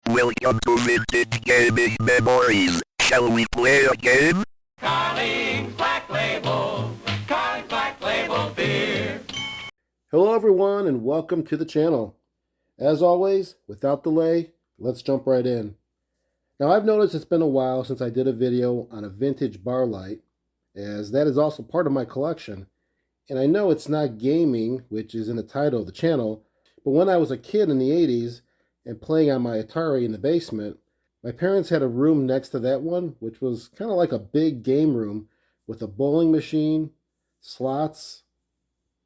Welcome to Vintage Gaming Memories. Shall we play a game? Carling's Black Label. Carling's Black Label beer. Hello everyone and welcome to the channel. As always, without delay, let's jump right in. Now I've noticed it's been a while since I did a video on a vintage bar light, as that is also part of my collection. And I know it's not gaming, which is in the title of the channel, but when I was a kid in the 80s and playing on my Atari in the basement, my parents had a room next to that one, which was kind of like a big game room with a bowling machine, slots,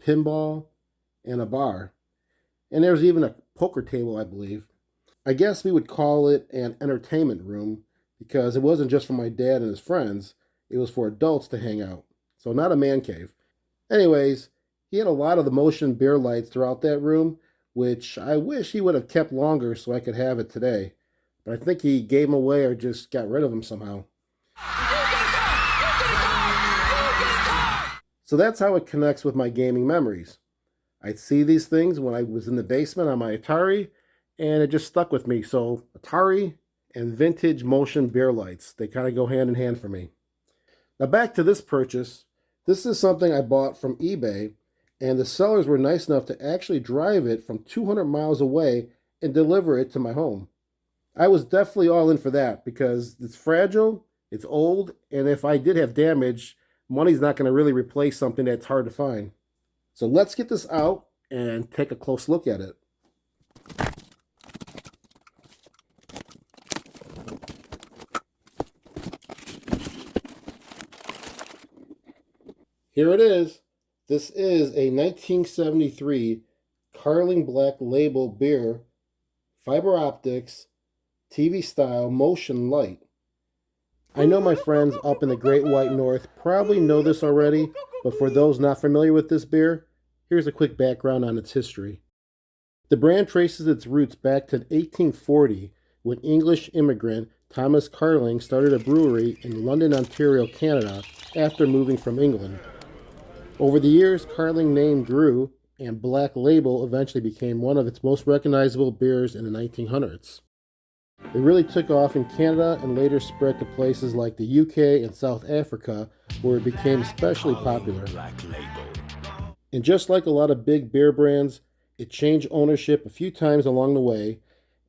pinball, and a bar. And there was even a poker table, I believe. I guess we would call it an entertainment room because it wasn't just for my dad and his friends, it was for adults to hang out. So not a man cave. Anyways, he had a lot of the motion beer lights throughout that room, which I wish he would have kept longer so I could have it today. But I think he gave them away or just got rid of them somehow. So that's how it connects with my gaming memories. I'd see these things when I was in the basement on my Atari, and it just stuck with me. So Atari and vintage motion beer lights, they kind of go hand in hand for me. Now back to this purchase. This is something I bought from eBay, and the sellers were nice enough to actually drive it from 200 miles away and deliver it to my home. I was definitely all in for that because it's fragile, it's old, and if I did have damage, money's not going to really replace something that's hard to find. So let's get this out and take a close look at it. Here it is. This is a 1973 Carling Black Label beer, fiber optics, TV style motion light. I know my friends up in the Great White North probably know this already, but for those not familiar with this beer, here's a quick background on its history. The brand traces its roots back to 1840 when English immigrant Thomas Carling started a brewery in London, Ontario, Canada after moving from England. Over the years, Carling name grew, and Black Label eventually became one of its most recognizable beers in the 1900s. It really took off in Canada and later spread to places like the UK and South Africa, where it became especially popular. And just like a lot of big beer brands, it changed ownership a few times along the way,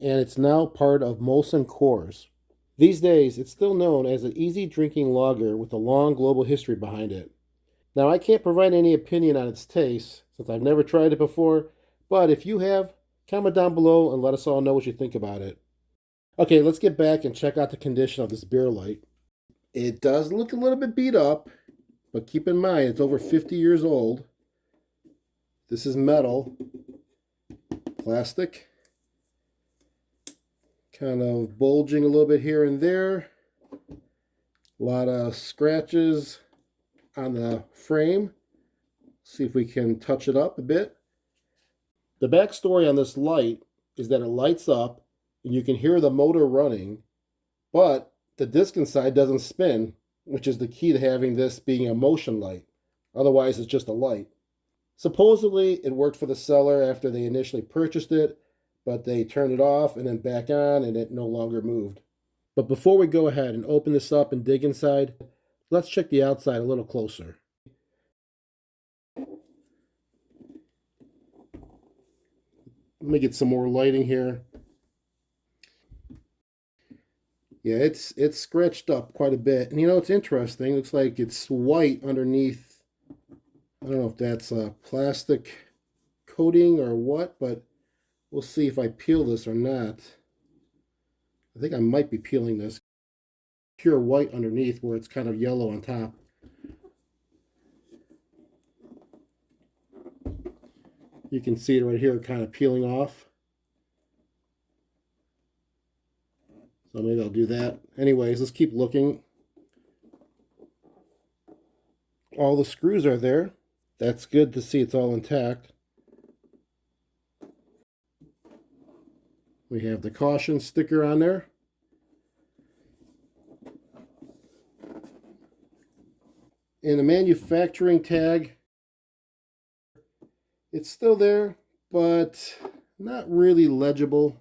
and it's now part of Molson Coors. These days, it's still known as an easy drinking lager with a long global history behind it. Now, I can't provide any opinion on its taste, since I've never tried it before, but if you have, comment down below and let us all know what you think about it. Okay, let's get back and check out the condition of this beer light. It does look a little bit beat up, but keep in mind it's over 50 years old. This is metal, plastic, kind of bulging a little bit here and there. A lot of scratches on the frame. See if we can touch it up a bit. The backstory on this light is that it lights up and you can hear the motor running, but the disc inside doesn't spin, which is the key to having this being a motion light. Otherwise, it's just a light. Supposedly, it worked for the seller after they initially purchased it, but they turned it off and then back on and it no longer moved. But before we go ahead and open this up and dig inside, let's check the outside a little closer. Let me get some more lighting here. Yeah, it's scratched up quite a bit. And you know, it's interesting. It looks like it's white underneath. I don't know if that's a plastic coating or what, but we'll see if I peel this or not. I think I might be peeling this. Pure white underneath where it's kind of yellow on top. You can see it right here kind of peeling off. So maybe I'll do that. Anyways, let's keep looking. All the screws are there. That's good to see it's all intact. We have the caution sticker on there. And the manufacturing tag, it's still there, but not really legible.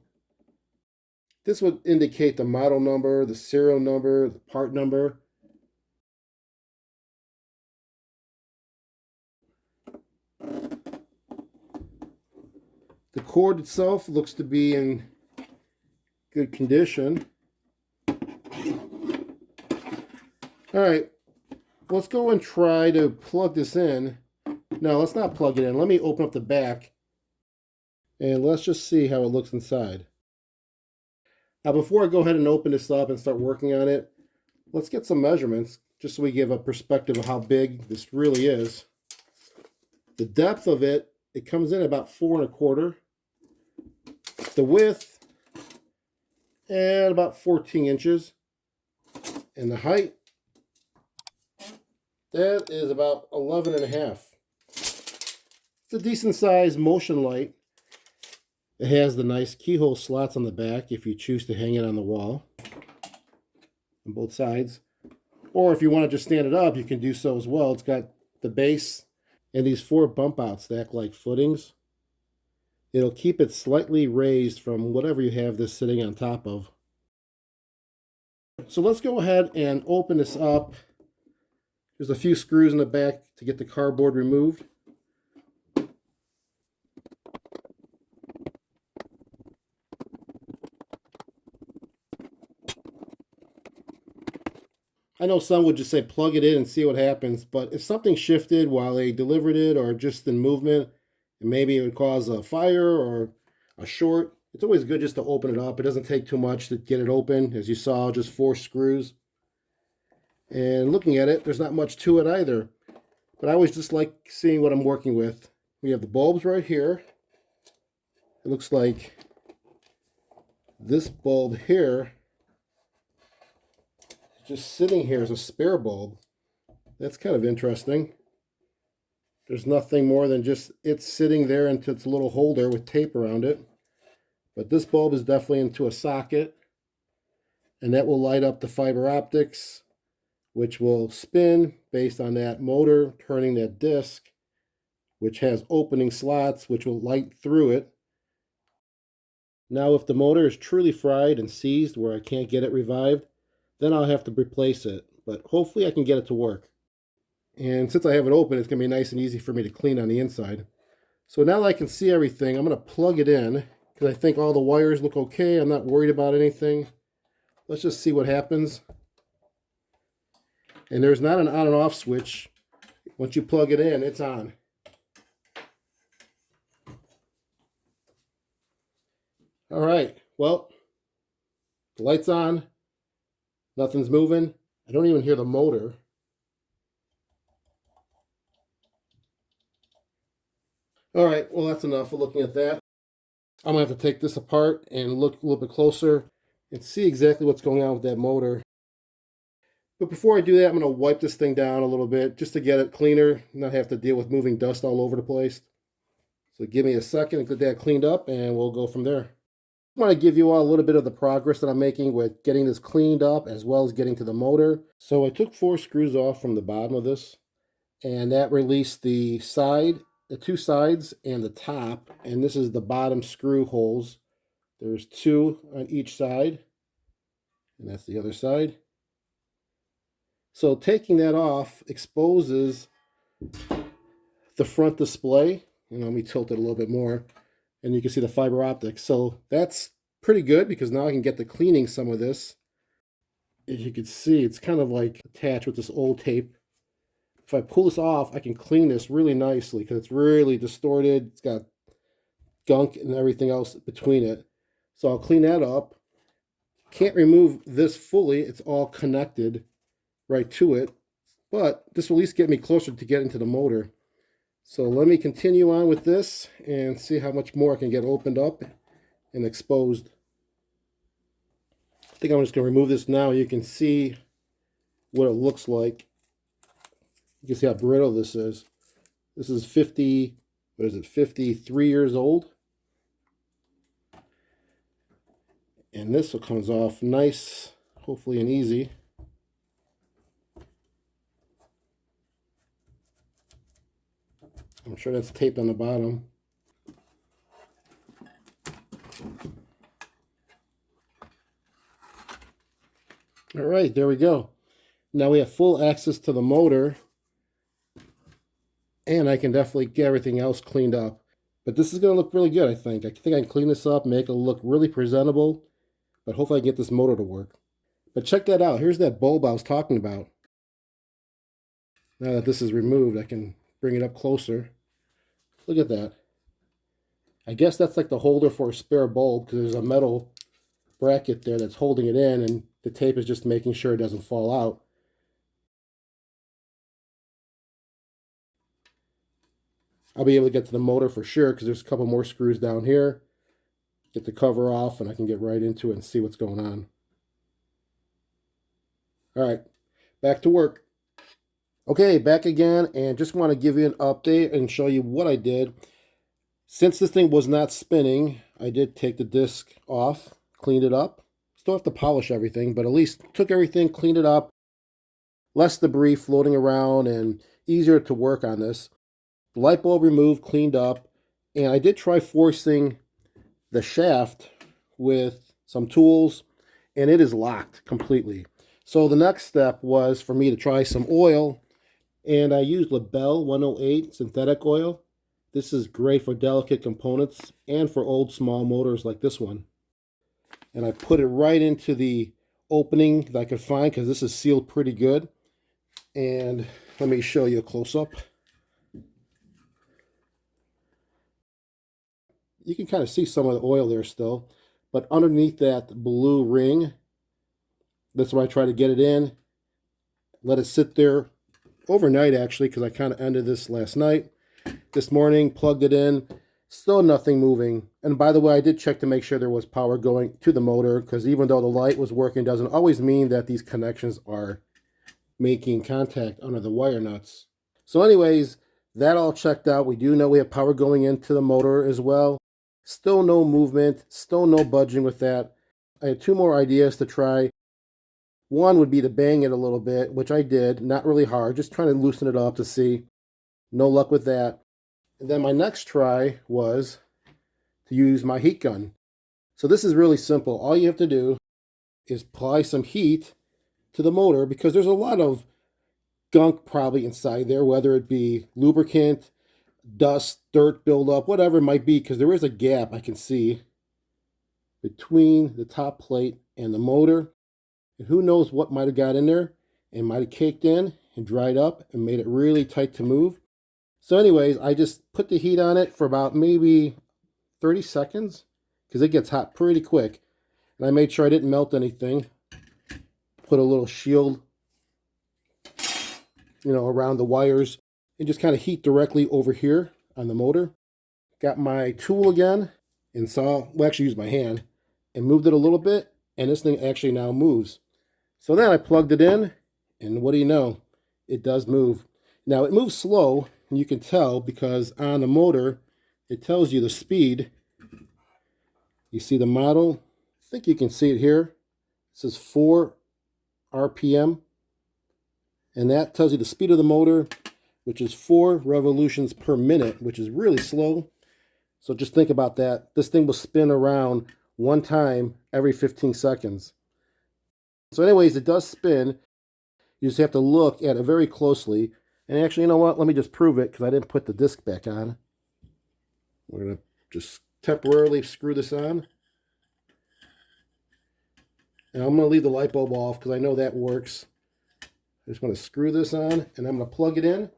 This would indicate the model number, the serial number, the part number. The cord itself looks to be in good condition. All right, let's go and try to plug this in. No, let's not plug it in. Let me open up the back and let's just see how it looks inside. Now, before I go ahead and open this up and start working on it, let's get some measurements just so we give a perspective of how big this really is. The depth of it, it comes in about 4 1/4. The width, and about 14 inches. And the height, that is about 11 1/2. It's a decent sized motion light. It has the nice keyhole slots on the back if you choose to hang it on the wall on both sides. Or if you want to just stand it up, you can do so as well. It's got the base and these 4 bump outs that act like footings. It'll keep it slightly raised from whatever you have this sitting on top of. So let's go ahead and open this up. There's a few screws in the back to get the cardboard removed. I know some would just say plug it in and see what happens, but if something shifted while they delivered it or just in movement, and maybe it would cause a fire or a short, it's always good just to open it up. It doesn't take too much to get it open. As you saw, just 4 screws. And looking at it, there's not much to it either. But I always just like seeing what I'm working with. We have the bulbs right here. It looks like this bulb here, just sitting here as a spare bulb. That's kind of interesting. There's nothing more than just it sitting there into its little holder with tape around it. But this bulb is definitely into a socket, and that will light up the fiber optics, which will spin based on that motor turning that disc, which has opening slots which will light through it. Now if the motor is truly fried and seized where I can't get it revived, then I'll have to replace it, but hopefully I can get it to work. And since I have it open, it's going to be nice and easy for me to clean on the inside. So now that I can see everything, I'm going to plug it in because I think all the wires look okay. I'm not worried about anything. Let's just see what happens. And there's not an on and off switch. Once you plug it in, it's on. All right, well, the light's on. Nothing's moving. I don't even hear the motor. All right, well, that's enough for looking at that. I'm going to have to take this apart and look a little bit closer and see exactly what's going on with that motor. But before I do that, I'm going to wipe this thing down a little bit just to get it cleaner, not have to deal with moving dust all over the place. So give me a second to get that cleaned up and we'll go from there. I want to give you all a little bit of the progress that I'm making with getting this cleaned up as well as getting to the motor. So I took 4 screws off from the bottom of this, and that released the 2 sides and the top, and this is the bottom screw holes. There's 2 on each side, and that's the other side. So taking that off exposes the front display. Let me tilt it a little bit more, and you can see the fiber optics. So that's pretty good because now I can get to cleaning some of this. As you can see, it's kind of like attached with this old tape. If I pull this off, I can clean this really nicely because it's really distorted. It's got gunk and everything else between it. So I'll clean that up. Can't remove this fully. It's all connected right to it. But this will at least get me closer to getting to the motor. So let me continue on with this and see how much more I can get opened up and exposed. I think I'm just going to remove this now. You can see what it looks like. You can see how brittle this is. This is 53 years old. And this comes off nice, hopefully, and easy. I'm sure that's taped on the bottom. All right, there we go. Now we have full access to the motor, and I can definitely get everything else cleaned up. But this is going to look really good, I think. I think I can clean this up, make it look really presentable, but hopefully I can get this motor to work. But check that out. Here's that bulb I was talking about. Now that this is removed, I can bring it up closer. Look at that. I guess that's like the holder for a spare bulb, because there's a metal bracket there that's holding it in, and the tape is just making sure it doesn't fall out. I'll be able to get to the motor for sure, because there's a couple more screws down here. Get the cover off, and I can get right into it and see what's going on. All right, back to work. Okay, back again, and just want to give you an update and show you what I did. Since this thing was not spinning, I did take the disc off, cleaned it up. Still have to polish everything, but at least took everything, cleaned it up. Less debris floating around and easier to work on this. The light bulb removed, cleaned up, and I did try forcing the shaft with some tools, and it is locked completely. So the next step was for me to try some oil, and I used LaBelle 108 synthetic oil. This is great for delicate components and for old small motors like this one. And I put it right into the opening that I could find, because this is sealed pretty good. And let me show you a close-up. You can kind of see some of the oil there still, but underneath that blue ring, that's where I try to get it in. Let it sit there overnight, actually, because I kind of ended this last night. This morning, plugged it in, still nothing moving. And by the way, I did check to make sure there was power going to the motor, because even though the light was working, doesn't always mean that these connections are making contact under the wire nuts. So anyways, that all checked out. We do know we have power going into the motor as well. Still no movement, still no budging with that. I had two more ideas to try. One would be to bang it a little bit, which I did, not really hard, just trying to loosen it up to see. No luck with that. And then my next try was to use my heat gun. So this is really simple. All you have to do is apply some heat to the motor, because there's a lot of gunk probably inside there, whether it be lubricant, dust, dirt buildup, whatever it might be, because there is a gap I can see between the top plate and the motor. And who knows what might have got in there and might have caked in and dried up and made it really tight to move. So anyways, I just put the heat on it for about maybe 30 seconds, because it gets hot pretty quick. And I made sure I didn't melt anything. Put a little shield, around the wires, and just kind of heat directly over here on the motor. Got my tool again and actually used my hand and moved it a little bit, and this thing actually now moves. So then I plugged it in, and what do you know? It does move. Now it moves slow, and you can tell because on the motor it tells you the speed. You see the model? I think you can see it here. It says 4 RPM. And that tells you the speed of the motor, which is 4 revolutions per minute, which is really slow. So just think about that. This thing will spin around one time every 15 seconds. So anyways, it does spin. You just have to look at it very closely. And actually, you know what? Let me just prove it, because I didn't put the disc back on. We're going to just temporarily screw this on. And I'm going to leave the light bulb off, because I know that works. I just want to screw this on, and I'm going to plug it in, and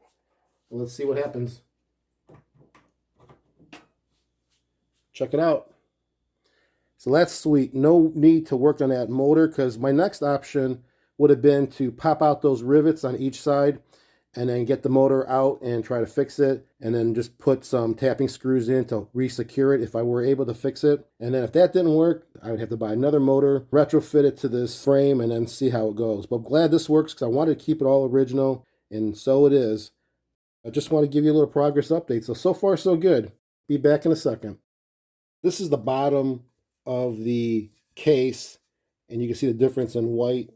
let's see what happens. Check it out. So that's sweet. No need to work on that motor, because my next option would have been to pop out those rivets on each side and then get the motor out and try to fix it, and then just put some tapping screws in to re-secure it if I were able to fix it. And then if that didn't work, I would have to buy another motor, retrofit it to this frame, and then see how it goes. But I'm glad this works, because I wanted to keep it all original, and so it is. I just want to give you a little progress update. So far so good. Be back in a second. This is the bottom of the case, and you can see the difference in white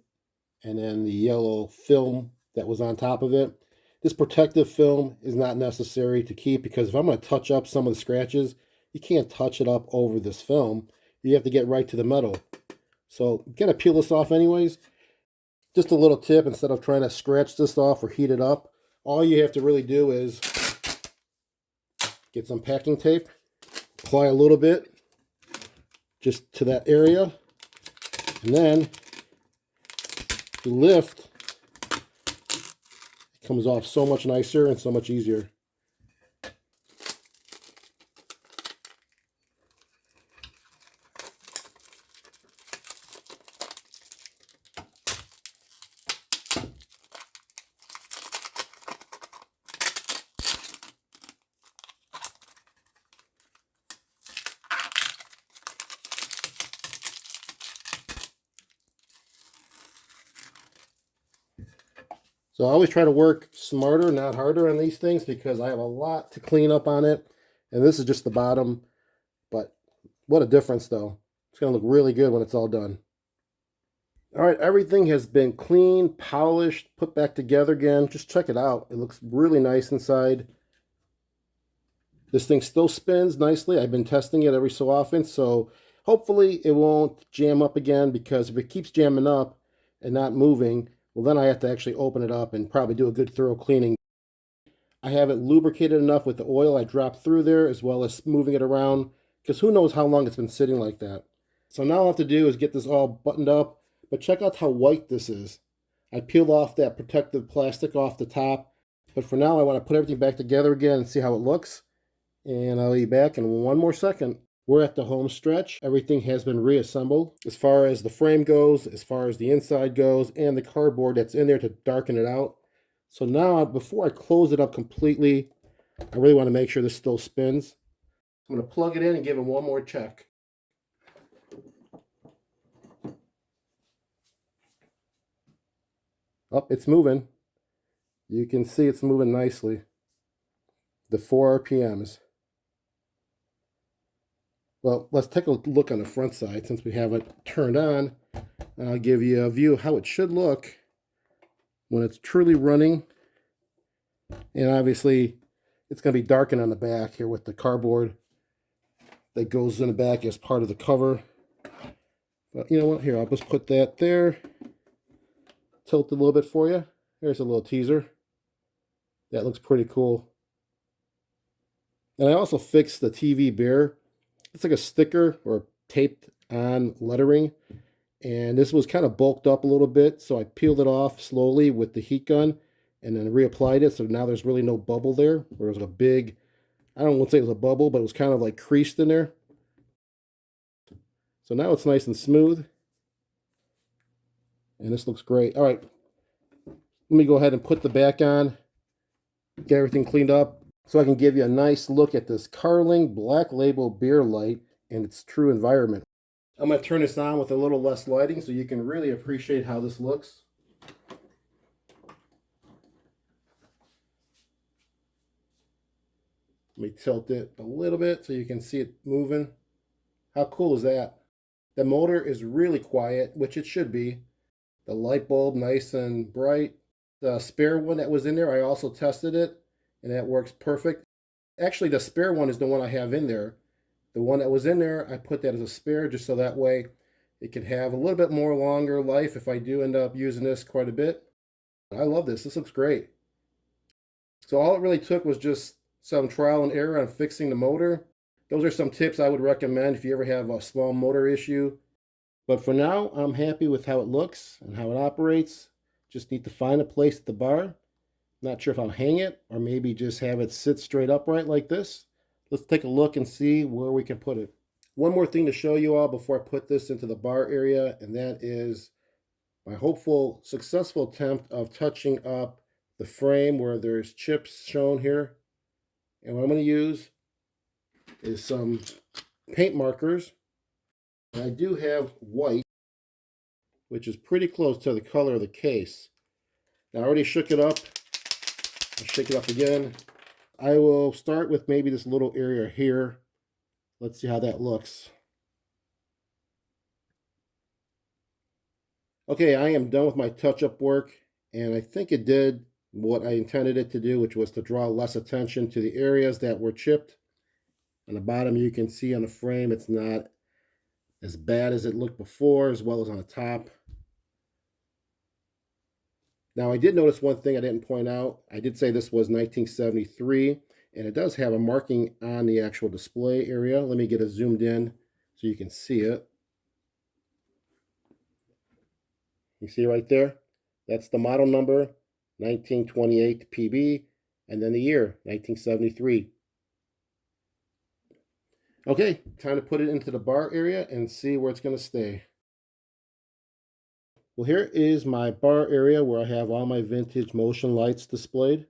and then the yellow film that was on top of it. This protective film is not necessary to keep, because if I'm going to touch up some of the scratches, you can't touch it up over this film. You have to get right to the metal. So I'm going to peel this off anyways. Just a little tip, instead of trying to scratch this off or heat it up, all you have to really do is get some packing tape, apply a little bit just to that area, and then you lift, it comes off so much nicer and so much easier. So I always try to work smarter, not harder on these things because I have a lot to clean up on it. And this is just the bottom. But what a difference, though. It's going to look really good when it's all done. All right, everything has been cleaned, polished, put back together again. Just check it out. It looks really nice inside. This thing still spins nicely. I've been testing it every so often, so hopefully it won't jam up again, because if it keeps jamming up and not moving, well, then I have to actually open it up and probably do a good thorough cleaning. I have it lubricated enough with the oil I dropped through there, as well as moving it around, because who knows how long it's been sitting like that. So now all I have to do is get this all buttoned up, but check out how white this is. I peeled off that protective plastic off the top, but for now I want to put everything back together again and see how it looks. And I'll be back in one more second. We're at the home stretch. Everything has been reassembled as far as the frame goes, as far as the inside goes, and the cardboard that's in there to darken it out. So now, before I close it up completely, I really want to make sure this still spins. I'm going to plug it in and give it one more check. Oh, it's moving. You can see it's moving nicely. The 4 RPMs. Well, let's take a look on the front side since we have it turned on. I'll give you a view of how it should look when it's truly running. And obviously, it's going to be darkened on the back here with the cardboard that goes in the back as part of the cover. But you know what? Here, I'll just put that there. Tilt a little bit for you. There's a little teaser. That looks pretty cool. And I also fixed the TV bear. It's like a sticker or taped on lettering. And this was kind of bulked up a little bit, so I peeled it off slowly with the heat gun and then reapplied it. So now there's really no bubble there. Where it was a big, I don't want to say it was a bubble, but it was kind of like creased in there. So now it's nice and smooth. And this looks great. All right, let me go ahead and put the back on, get everything cleaned up, so I can give you a nice look at this Carling Black Label beer light in its true environment. I'm going to turn this on with a little less lighting so you can really appreciate how this looks. Let me tilt it a little bit so you can see it moving. How cool is that? The motor is really quiet, which it should be. The light bulb nice and bright. The spare one that was in there, I also tested it, and that works perfect. Actually, the spare one is the one I have in there. The one that was in there, I put that as a spare just so that way it can have a little bit more longer life if I do end up using this quite a bit. I love this. This looks great. So all it really took was just some trial and error on fixing the motor. Those are some tips I would recommend if you ever have a small motor issue. But for now, I'm happy with how it looks and how it operates. Just need to find a place at the bar. Not sure if I'll hang it or maybe just have it sit straight upright like this. Let's take a look and see where we can put it. One more thing to show you all before I put this into the bar area, and that is my hopeful successful attempt of touching up the frame where there's chips shown here. And what I'm going to use is some paint markers. I do have white, which is pretty close to the color of the case. Now, I already shook it up. I'll shake it up again. I will start with maybe this little area here. Let's see how that looks. Okay, I am done with my touch-up work, and I think it did what I intended it to do, which was to draw less attention to the areas that were chipped. On the bottom, you can see on the frame, it's not as bad as it looked before, as well as on the top. Now, I did notice one thing I didn't point out. I did say this was 1973, and it does have a marking on the actual display area. Let me get it zoomed in so you can see it. You see right there? That's the model number, 1928 PB, and then the year, 1973. Okay, time to put it into the bar area and see where it's going to stay. Well, here is my bar area where I have all my vintage motion lights displayed.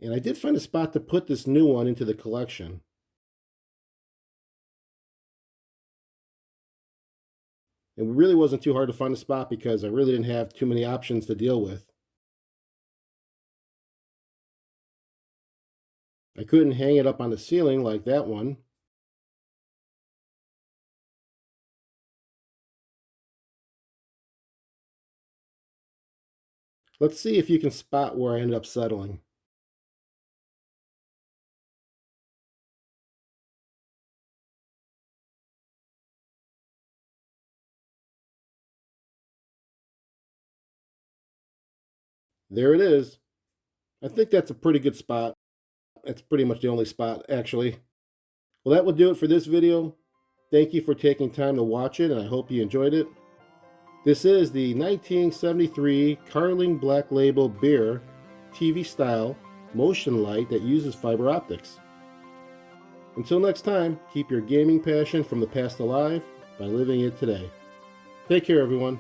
And I did find a spot to put this new one into the collection. It really wasn't too hard to find a spot because I really didn't have too many options to deal with. I couldn't hang it up on the ceiling like that one. Let's see if you can spot where I ended up settling. There it is. I think that's a pretty good spot. That's pretty much the only spot, actually. Well, that will do it for this video. Thank you for taking time to watch it, and I hope you enjoyed it. This is the 1973 Carling Black Label Beer TV style motion light that uses fiber optics. Until next time, keep your gaming passion from the past alive by living it today. Take care, everyone.